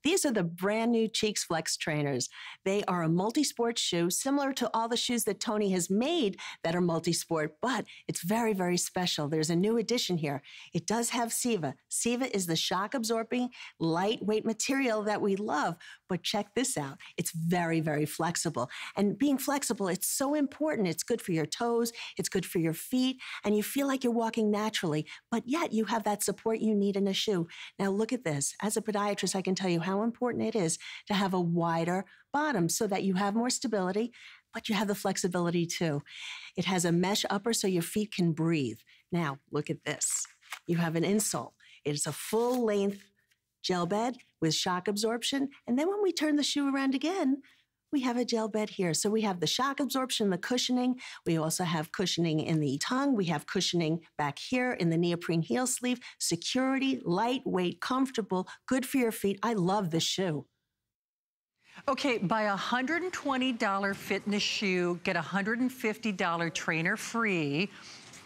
These are the brand new Cheeks Flex trainers. They are a multi-sport shoe, similar to all the shoes that Tony has made that are multi-sport, but it's very, very special. There's a new addition here. It does have Seva. Seva is the shock-absorbing, lightweight material that we love, but check this out. It's very, very flexible. And being flexible, it's so important. It's good for your toes, it's good for your feet, and you feel like you're walking naturally, but yet you have that support you need in a shoe. Now look at this. As a podiatrist, I can tell you how important it is to have a wider bottom so that you have more stability, but you have the flexibility too. It has a mesh upper so your feet can breathe. Now look at this. You have an insole. It's a full-length gel bed with shock absorption. And then when we turn the shoe around again, we have a gel bed here. So we have the shock absorption, the cushioning. We also have cushioning in the tongue. We have cushioning back here in the neoprene heel sleeve. Security, lightweight, comfortable, good for your feet. I love this shoe. Okay, buy a $120 fitness shoe, get a $150 trainer free.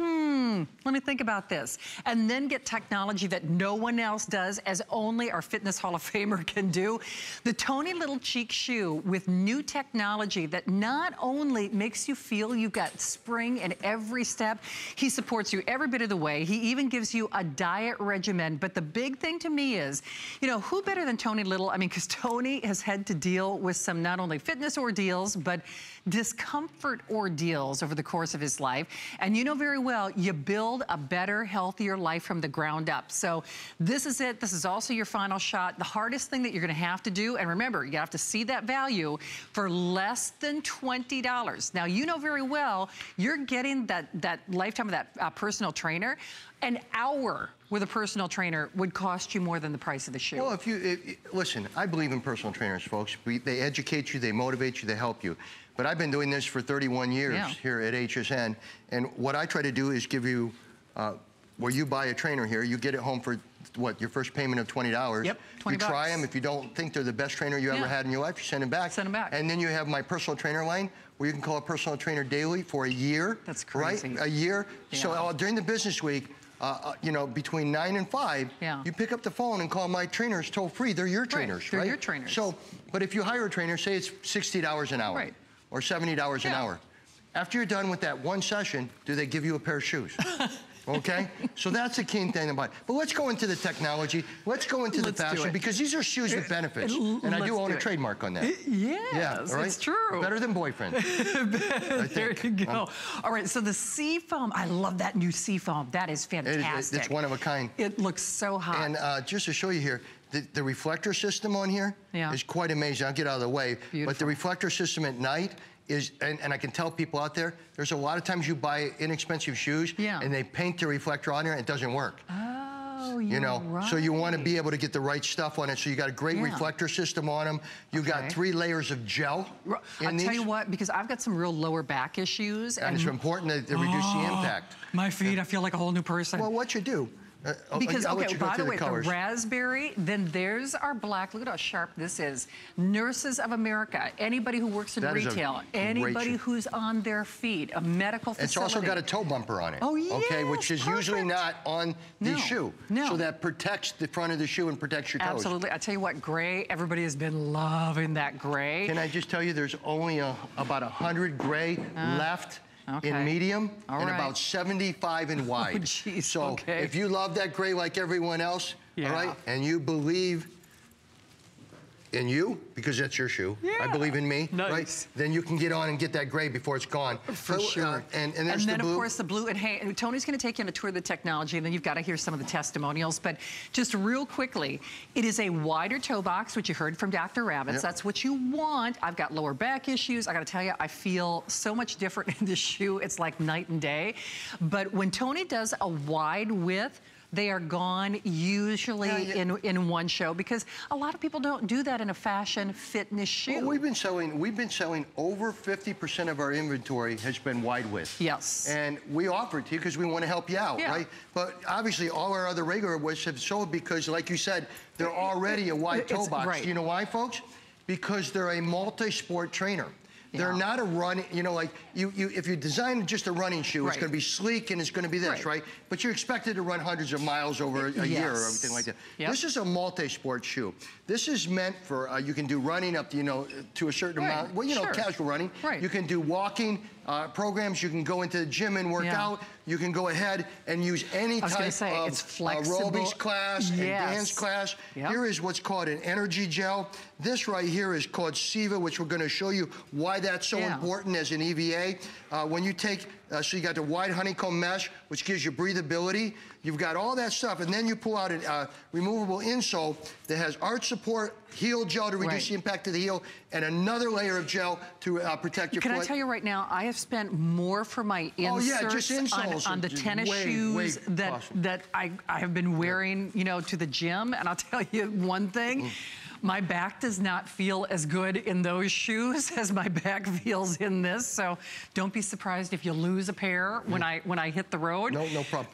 Let me think about this. And then get technology that no one else does, as only our Fitness Hall of Famer can do. The Tony Little Cheek shoe with new technology that not only makes you feel you've got spring in every step, he supports you every bit of the way. He even gives you a diet regimen. But the big thing to me is, you know, who better than Tony Little? I mean, because Tony has had to deal with some not only fitness ordeals, but discomfort ordeals over the course of his life. And you know very well, you build a better, healthier life from the ground up. So this is it. This is also your final shot. The hardest thing that you're gonna have to do, and remember, you have to see that value for less than $20. Now, you know very well, you're getting that lifetime of that personal trainer. An hour with a personal trainer would cost you more than the price of the shoe. Well, listen, I believe in personal trainers, folks. They educate you, they motivate you, they help you. But I've been doing this for 31 years here at HSN, and what I try to do is give you, where you buy a trainer here, you get it home for, what, your first payment of $20. Yep, 20 You try them. If you don't think they're the best trainer you ever had in your life, you send them back. Send them back. And then you have my personal trainer line, where you can call a personal trainer daily for a year. That's crazy. Right? A year. Yeah. So during the business week, you know, between 9 and 5, you pick up the phone and call my trainers toll free. They're your trainers, right? They're your trainers. So, but if you hire a trainer, say it's $60 an hour, or $70 an hour. After you're done with that one session, do they give you a pair of shoes? Okay? So that's the key thing about it. But let's go into the technology. Let's go into the fashion, because these are shoes with benefits. And I do own a trademark on that. Yes, it's true. Better than boyfriend. There you go. All right, so the Seafoam, I love that new Seafoam. That is fantastic. It's one of a kind. It looks so hot. And just to show you here, the reflector system on here is quite amazing. I'll get out of the way. Beautiful. But the reflector system at night is, and I can tell people out there, there's a lot of times you buy inexpensive shoes and they paint the reflector on there and it doesn't work. Oh, you know, so you want to be able to get the right stuff on it. So you got a great reflector system on them. You got 3 layers of gel in these. I'll tell you what, because I've got some real lower back issues. And it's important to reduce the impact. My feet, I feel like a whole new person. Well, what you do, because, okay, by the way, the raspberry, then there's our black. Look at how sharp this is. Nurses of America, anybody who works in retail, anybody who's on their feet, a medical facility. It's also got a toe bumper on it. Oh, yes, okay, which is usually not on the shoe. No. So that protects the front of the shoe and protects your toes. Absolutely. I tell you what, gray, everybody has been loving that gray. Can I just tell you, there's only about 100 gray left. In medium, and about 75 in wide. Oh, geez, so if you love that gray like everyone else, all right, and you believe in you, because that's your shoe, I believe in me, right? Then you can get on and get that gray before it's gone. For sure. And then, the blue. Of course, the blue. And hey, Tony's going to take you on a tour of the technology, and then you've got to hear some of the testimonials. But just real quickly, it is a wider toe box, which you heard from Dr. Rabbits. That's what you want. I've got lower back issues. I got to tell you, I feel so much different in this shoe. It's like night and day. But when Tony does a wide width, they are gone usually in one show, because a lot of people don't do that in a fashion fitness shoe. Well, we've been selling over 50% of our inventory has been wide width. Yes. And we offer it to you because we want to help you out, right? But obviously all our other regular widths have sold because, like you said, they're already a wide toe box. Do you know why, folks? Because they're a multi-sport trainer. They're not a run, you know, like if you design just a running shoe, it's going to be sleek and it's going to be this, right? But you're expected to run hundreds of miles over a year or everything like that. This is a multi-sport shoe. This is meant for, you can do running up to, you know, to a certain amount, well, you know, casual running. You can do walking programs. You can go into the gym and work out. You can go ahead and use any type of aerobics class and dance class. Here is what's called an energy gel. This right here is called Siva, which we're going to show you why that's so important as an EVA. When you take, so you got the wide honeycomb mesh, which gives you breathability. You've got all that stuff, and then you pull out a removable insole that has arch support, heel gel to reduce the impact of the heel, and another layer of gel to protect your foot. Can I tell you right now, I have spent more for my inserts on the tennis shoes that I have been wearing, you know, to the gym, and I'll tell you one thing. My back does not feel as good in those shoes as my back feels in this. So don't be surprised if you lose a pair when I hit the road. No problem.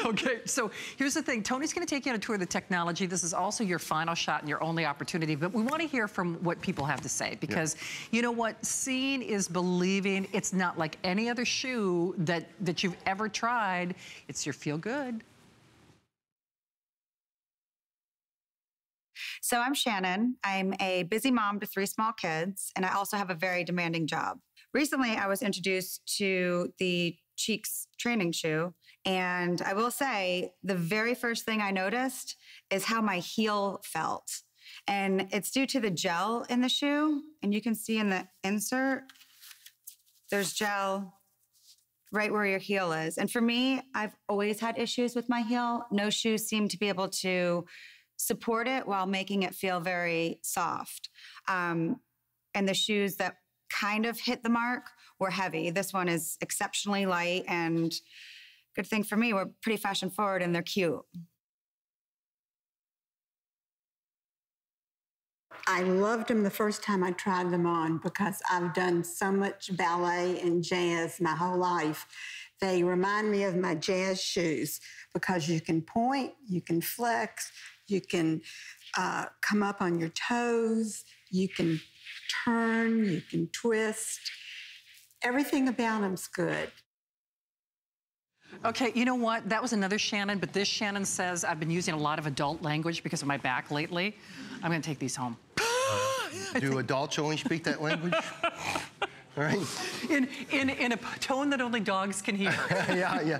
Okay, so here's the thing. Tony's gonna take you on a tour of the technology. This is also your final shot and your only opportunity, but we wanna hear from what people have to say because you know what? Seeing is believing. It's not like any other shoe that you've ever tried. It's your feel good. So I'm Shannon. I'm a busy mom to 3 small kids, and I also have a very demanding job. Recently, I was introduced to the Cheeks training shoe, and I will say the very first thing I noticed is how my heel felt. And it's due to the gel in the shoe, and you can see in the insert, there's gel right where your heel is. And for me, I've always had issues with my heel. No shoes seem to be able to support it while making it feel very soft. And the shoes that kind of hit the mark were heavy. This one is exceptionally light, and good thing for me, we're pretty fashion forward and they're cute. I loved them the first time I tried them on because I've done so much ballet and jazz my whole life. They remind me of my jazz shoes because you can point, you can flex, you can come up on your toes, you can turn, you can twist. Everything about them's good. Okay, you know what? That was another Shannon, but this Shannon says, I've been using a lot of adult language because of my back lately. I'm gonna take these home. Do adults only speak that language? All right. In a tone that only dogs can hear. Yeah.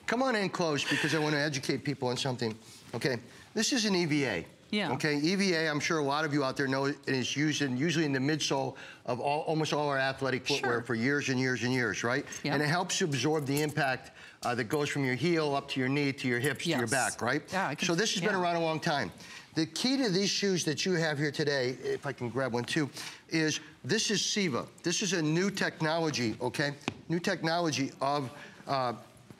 Come on in close because I want to educate people on something. Okay, this is an EVA. Okay, EVA, I'm sure a lot of you out there know it is used usually in the midsole of almost all our athletic footwear for years and years and years, right? And it helps you absorb the impact that goes from your heel up to your knee, to your hips, to your back, right? So this has been around a long time. The key to these shoes that you have here today, if I can grab one too, is this is Siva. This is a new technology, okay? New technology of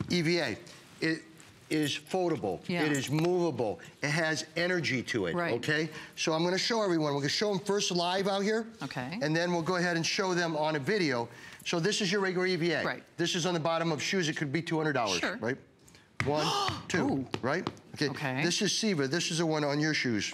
EVA. It is foldable. It is movable. It has energy to it, okay? So I'm gonna show everyone. We're gonna show them first live out here. And then we'll go ahead and show them on a video. So this is your regular EVA. This is on the bottom of shoes. It could be $200, right? 1, 2, right? Okay. This is Siva. This is the one on your shoes.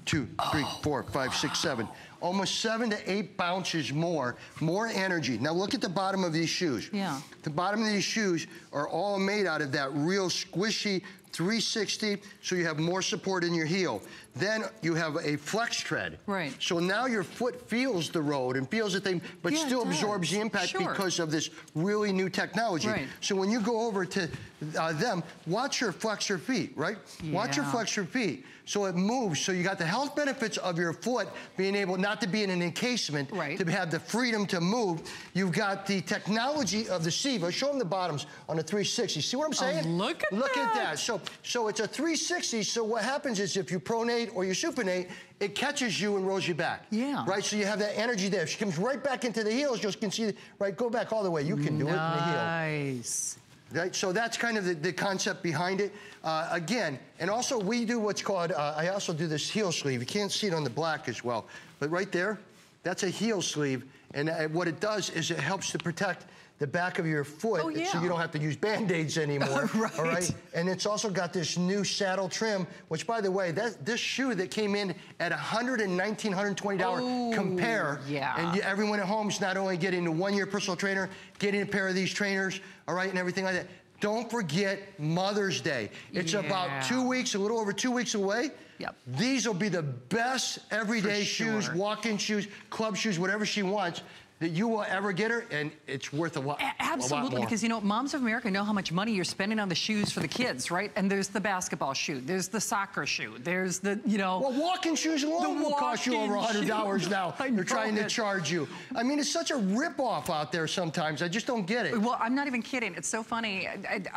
2, 3, 4, 5, 6, 7. Almost 7 to 8 bounces more energy. Now look at the bottom of these shoes. The bottom of these shoes are all made out of that real squishy 360, so you have more support in your heel. Then you have a flex tread. So now your foot feels the road and feels the thing, but still absorbs the impact because of this really new technology. So when you go over to them, watch your flexor feet, right? Watch your flexor feet. So it moves, so you got the health benefits of your foot being able not to be in an encasement, to have the freedom to move. You've got the technology of the Siva. Show them the bottoms on the 360. See what I'm saying? Look at that. So it's a 360, so what happens is if you pronate or you supinate, it catches you and rolls you back. Right, so you have that energy there. She comes right back into the heels. You can see, right, go back all the way. You can do it in the heel. Nice. Right, so that's kind of the concept behind it. Again, and also we do what's called, I also do this heel sleeve. You can't see it on the black as well, but right there, that's a heel sleeve. And what it does is it helps to protect the back of your foot so you don't have to use Band-Aids anymore. Right. All right. And it's also got this new saddle trim, which, by the way, this shoe that came in at $119, $120 compare. Yeah. And everyone at home is not only getting the 1-year personal trainer, getting a pair of these trainers, all right, and everything like that. Don't forget Mother's Day. It's about 2 weeks, a little over 2 weeks away. Yep. These will be the best everyday shoes, walk-in shoes, club shoes, whatever she wants, that you will ever get her, and it's worth a lot. Absolutely, because you know, moms of America know how much money you're spending on the shoes for the kids, right? And there's the basketball shoe, there's the soccer shoe, there's the, you know. Well, walking shoes alone will cost you over $100 now. They're trying to charge you. I mean, it's such a rip-off out there sometimes. I just don't get it. Well, I'm not even kidding. It's so funny.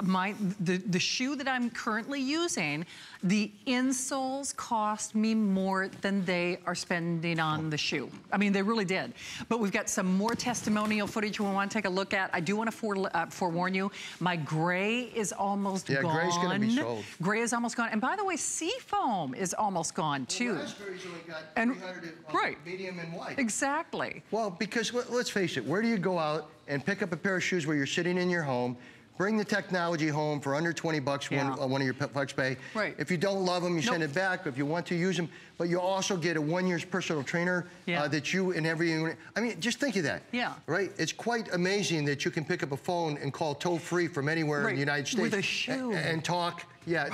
The shoe that I'm currently using, the insoles cost me more than they are spending on the shoe. I mean, they really did. But we've got some more testimonial footage we want to take a look at. I do want to forewarn you, my gray is almost gone. Yeah, gray's going to be sold. Gray is almost gone. And by the way, Seafoam is almost gone too. Well, raspberry's only got 300 medium and white. Exactly. Well, because let's face it, where do you go out and pick up a pair of shoes where you're sitting in your home, bring the technology home for under 20 bucks one of your flex pay. Right. If you don't love them, you send it back. If you want to use them, but you also get a 1-year personal trainer that you and I mean, just think of that. Yeah. Right? It's quite amazing that you can pick up a phone and call toll-free from anywhere in the United States. With a shoe. And talk.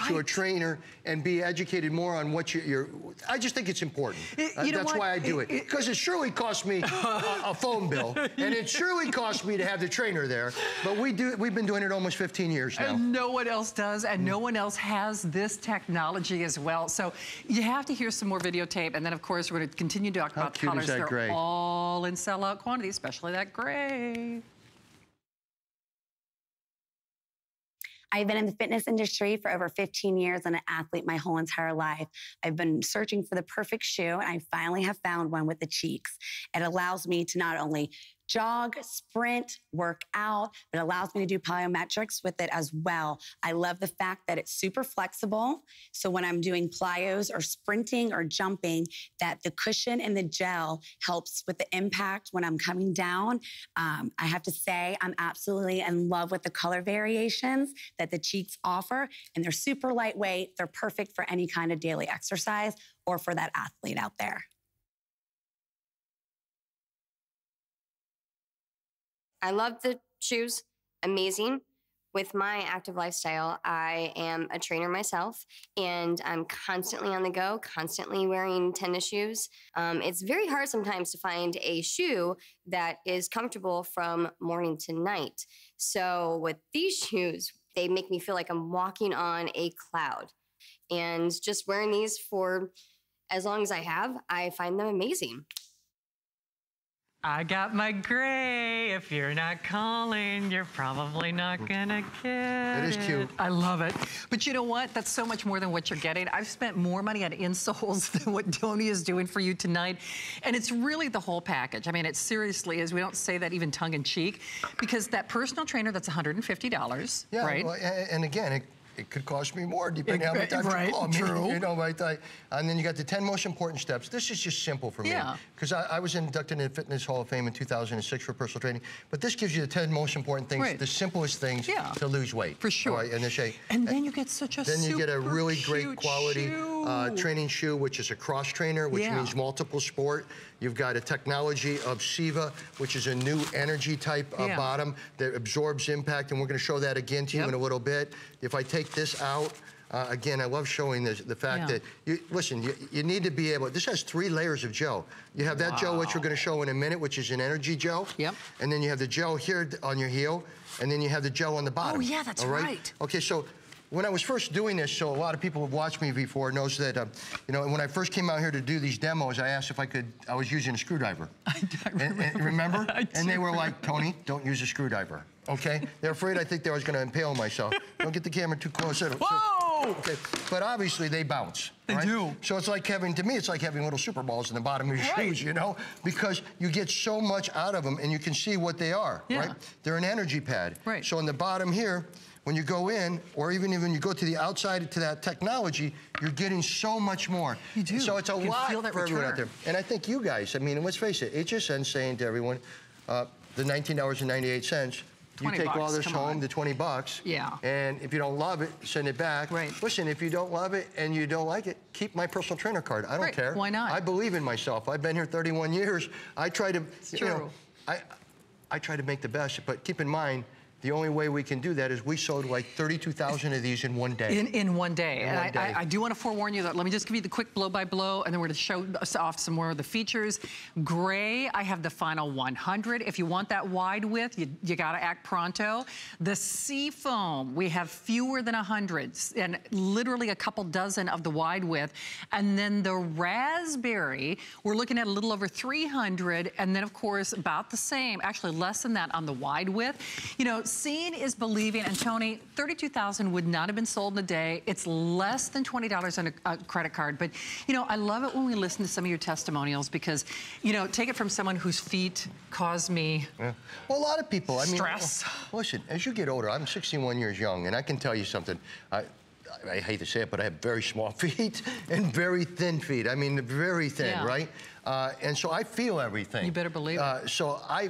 To a trainer and be educated more on what you're I just think it's important. That's why I do it. Because it surely costs me a phone bill, and it surely costs me to have the trainer there. But we've been doing it almost 15 years now. And no one else does, and no one else has this technology as well. So you have to hear some more videotape, and then of course we're going to continue to talk about the colors. They're all in sellout quantity, especially that gray. I've been in the fitness industry for over 15 years and an athlete my whole entire life. I've been searching for the perfect shoe, and I finally have found one with the Cheeks. It allows me to not only jog, sprint, work out, but it allows me to do plyometrics with it as well. I love the fact that it's super flexible. So when I'm doing plyos or sprinting or jumping, that the cushion and the gel helps with the impact when I'm coming down. I have to say, I'm absolutely in love with the color variations that the Cheeks offer, and they're super lightweight. They're perfect for any kind of daily exercise or for that athlete out there. I love the shoes, amazing. With my active lifestyle, I am a trainer myself, and I'm constantly on the go, constantly wearing tennis shoes. It's very hard sometimes to find a shoe that is comfortable from morning to night. So with these shoes, they make me feel like I'm walking on a cloud. And just wearing these for as long as I have, I find them amazing. I got my gray. If you're not calling, you're probably not gonna get it. It is cute. I love it. But you know what? That's so much more than what you're getting. I've spent more money on insoles than what Tony is doing for you tonight. And it's really the whole package. I mean, it seriously is. We don't say that even tongue in cheek, because that personal trainer, that's $150, right? Well, and again, it could cost me more depending on how many times you call me. True. You know, right? And then you got the 10 most important steps. This is just simple for me. Because I was inducted into the Fitness Hall of Fame in 2006 for personal training. But this gives you the 10 most important things, the simplest things to lose weight. For sure. Right? And then you get such a Then you get a really great quality training shoe, which is a cross trainer, which means multiple sport. You've got a technology of SIVA, which is a new energy type bottom that absorbs impact, and we're going to show that again to you in a little bit. If I take this out, again, I love showing this, the fact that, you need to be able, this has 3 layers of gel. You have that gel, which we're going to show in a minute, which is an energy gel. And then you have the gel here on your heel, and then you have the gel on the bottom. Oh, yeah, that's right. Okay, so when I was first doing this, so a lot of people who've watched me before knows that, you know, when I first came out here to do these demos, I asked if I was using a screwdriver. I remember. And remember? And they were like, Tony, don't use a screwdriver, okay? They're afraid I think I was gonna impale myself. Don't get the camera too close. Whoa! Okay, but obviously they bounce. They do. So it's like to me, it's like having little super balls in the bottom of your shoes, you know? Because you get so much out of them and you can see what they are, right? They're an energy pad. So on the bottom here, when you go in, or even when you go to the outside to that technology, you're getting so much more. You do. So it's a lot for everyone out there. And I think you guys, I mean, let's face it, HSN's saying to everyone, the $19.98, You take all this home, the 20 bucks. Yeah. And if you don't love it, send it back. Right. Listen, if you don't love it and you don't like it, keep my personal trainer card. I don't care. Why not? I believe in myself. I've been here 31 years. I try to, you know, I try to make the best, but keep in mind, the only way we can do that is we sold like 32,000 of these in one day. In one day. In one day. I do want to forewarn you that, let me just give you the quick blow-by-blow, and then we're going to show off some more of the features. Gray, I have the final 100. If you want that wide width, you got to act pronto. The Seafoam, we have fewer than 100, and literally a couple dozen of the wide width. And then the Raspberry, we're looking at a little over 300, and then of course about the same, actually less than that on the wide width. You know, seeing is believing, and Tony, 32,000 would not have been sold in a day. It's less than $20 on a credit card, but you know, I love it when we listen to some of your testimonials because, you know, take it from someone whose feet cause me well, a lot of people, I mean, stress. Listen, as you get older, I'm 61 years young, and I can tell you something. I hate to say it, but I have very small feet and very thin feet. I mean, very thin, right? And so I feel everything. You better believe it. So I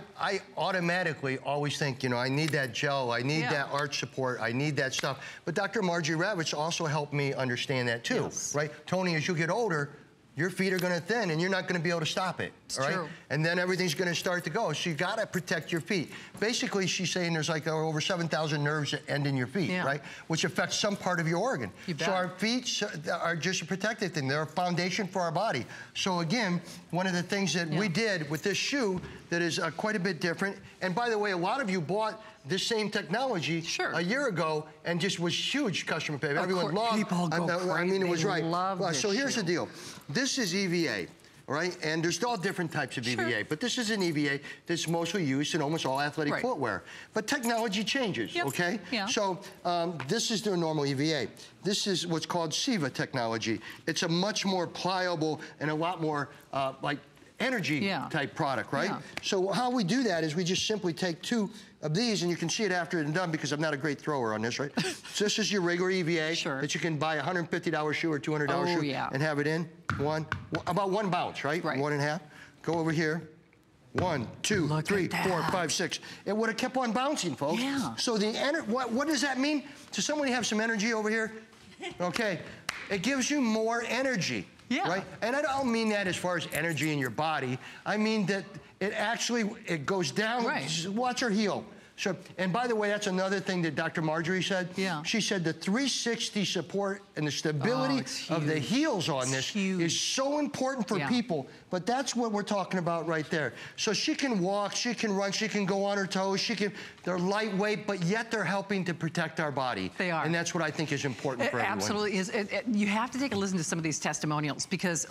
automatically always think, you know, I need that gel, I need that arch support, I need that stuff. But Dr. Marjorie Ravitch also helped me understand that too, right? Tony, as you get older, your feet are going to thin and you're not going to be able to stop it, all right? And then everything's going to start to go. So you got to protect your feet. Basically, she's saying there's like over 7,000 nerves that end in your feet, right? Which affects some part of your organ. So our feet are just a protective thing. They're a foundation for our body. So again, one of the things that we did with this shoe that is quite a bit different. And by the way, a lot of you bought this same technology a year ago and just was huge customer pay. Everyone loved it. People go crazy. I mean, it was right. So here's the deal. This is EVA, right? And there's all different types of EVA, but this is an EVA that's mostly used in almost all athletic footwear. But technology changes, okay? So this is their normal EVA. This is what's called SIVA technology. It's a much more pliable and a lot more like energy type product, right? So how we do that is we just simply take two of these, and you can see it after it's done because I'm not a great thrower on this, right? So this is your regular EVA that you can buy a $150 shoe or $200 shoe and have it in about one bounce, right? 1.5. Go over here. 1, 2, 3, 4, 5, 6. It would have kept on bouncing, folks. So the what does that mean? Does somebody have some energy over here? Okay. It gives you more energy. Right? And I don't mean that as far as energy in your body. I mean that it goes down. Watch her heel. So, and by the way, that's another thing that Dr. Marjorie said. She said the 360 support and the stability of the heels on this is so important for people, but that's what we're talking about right there. So she can walk, she can run, she can go on her toes, they're lightweight, but yet they're helping to protect our body. They are. And that's what I think is important for everyone. Absolutely is. You have to take a listen to some of these testimonials because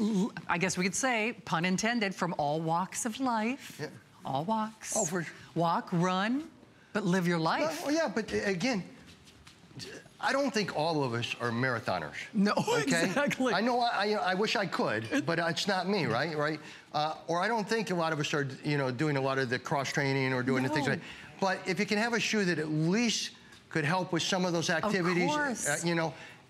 I guess we could say, pun intended, from all walks of life, all walks, walk, run, but live your life. Well, yeah, but again, I don't think all of us are marathoners. No, exactly. I know. I wish I could, but it's not me, right? Or I don't think a lot of us are, doing a lot of the cross training or doing the things like that. But if you can have a shoe that at least could help with some of those activities,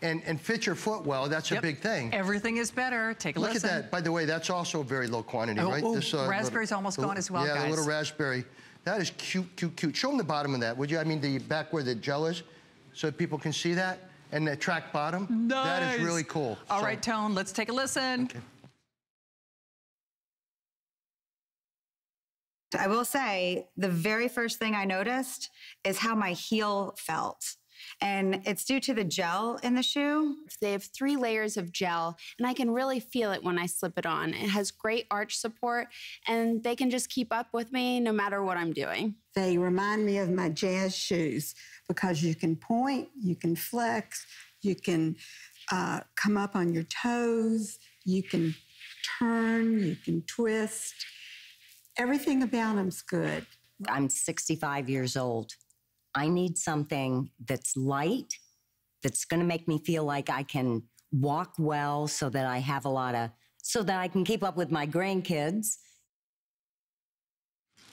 and fit your foot well, that's a big thing. Everything is better. Take a listen. Look at that. By the way, that's also a very low quantity, right? This raspberry's almost gone as well, guys. Yeah, the little raspberry. That is cute, cute, cute. Show them the bottom of that, would you? I mean, the back where the gel is, so people can see that. And the track bottom. Nice. That is really cool. All right, Tone, let's take a listen. Okay. I will say, the very first thing I noticed is how my heel felt. And it's due to the gel in the shoe. They have 3 layers of gel, and I can really feel it when I slip it on. It has great arch support, and they can just keep up with me no matter what I'm doing. They remind me of my jazz shoes because you can point, you can flex, you can come up on your toes, you can turn, you can twist. Everything about them's good. I'm 65 years old. I need something that's light, that's going to make me feel like I can walk well so that I have so that I can keep up with my grandkids.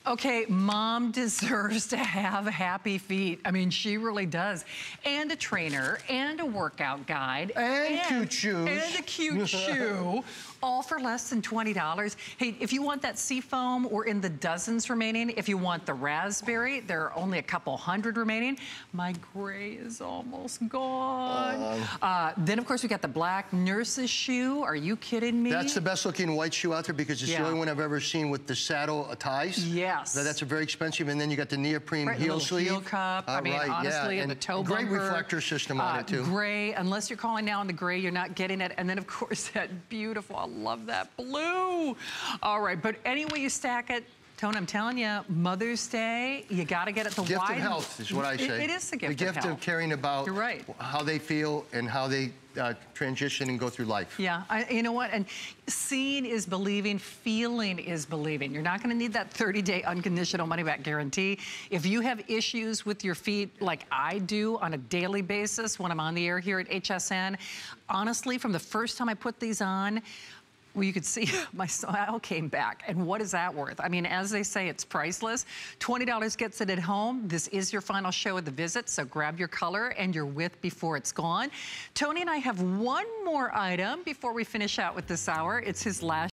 Okay, mom deserves to have happy feet. I mean, she really does. And a trainer, and a workout guide. And cute shoes. And a cute shoe. all for less than $20. Hey, if you want that seafoam, we're in the dozens remaining. If you want the raspberry, there are only a couple hundred remaining. My gray is almost gone. Then, of course, we got the black nurse's shoe. Are you kidding me? That's the best looking white shoe out there because it's the only one I've ever seen with the saddle ties. Yes. That's a very expensive. And then you got the neoprene heel sleeve. Heel cup. I mean, honestly, and the toe bumper. Great reflector system on it, too. Gray. Unless you're calling now in the gray, you're not getting it. And then, of course, that beautiful, I love that blue. All right, but any way you stack it, Tone, I'm telling you, Mother's Day, you got to get it the gift wide. Gift of health is what I say. It is the gift of health. The gift of caring about how they feel and how they transition and go through life. Yeah, you know what? And seeing is believing, feeling is believing. You're not going to need that 30-day unconditional money-back guarantee. If you have issues with your feet like I do on a daily basis when I'm on the air here at HSN, honestly, from the first time I put these on, well, you could see my style came back. And what is that worth? I mean, as they say, it's priceless. $20 gets it at home. This is your final show of the visit, so grab your color and your width before it's gone. Tony and I have one more item before we finish out with this hour. It's his last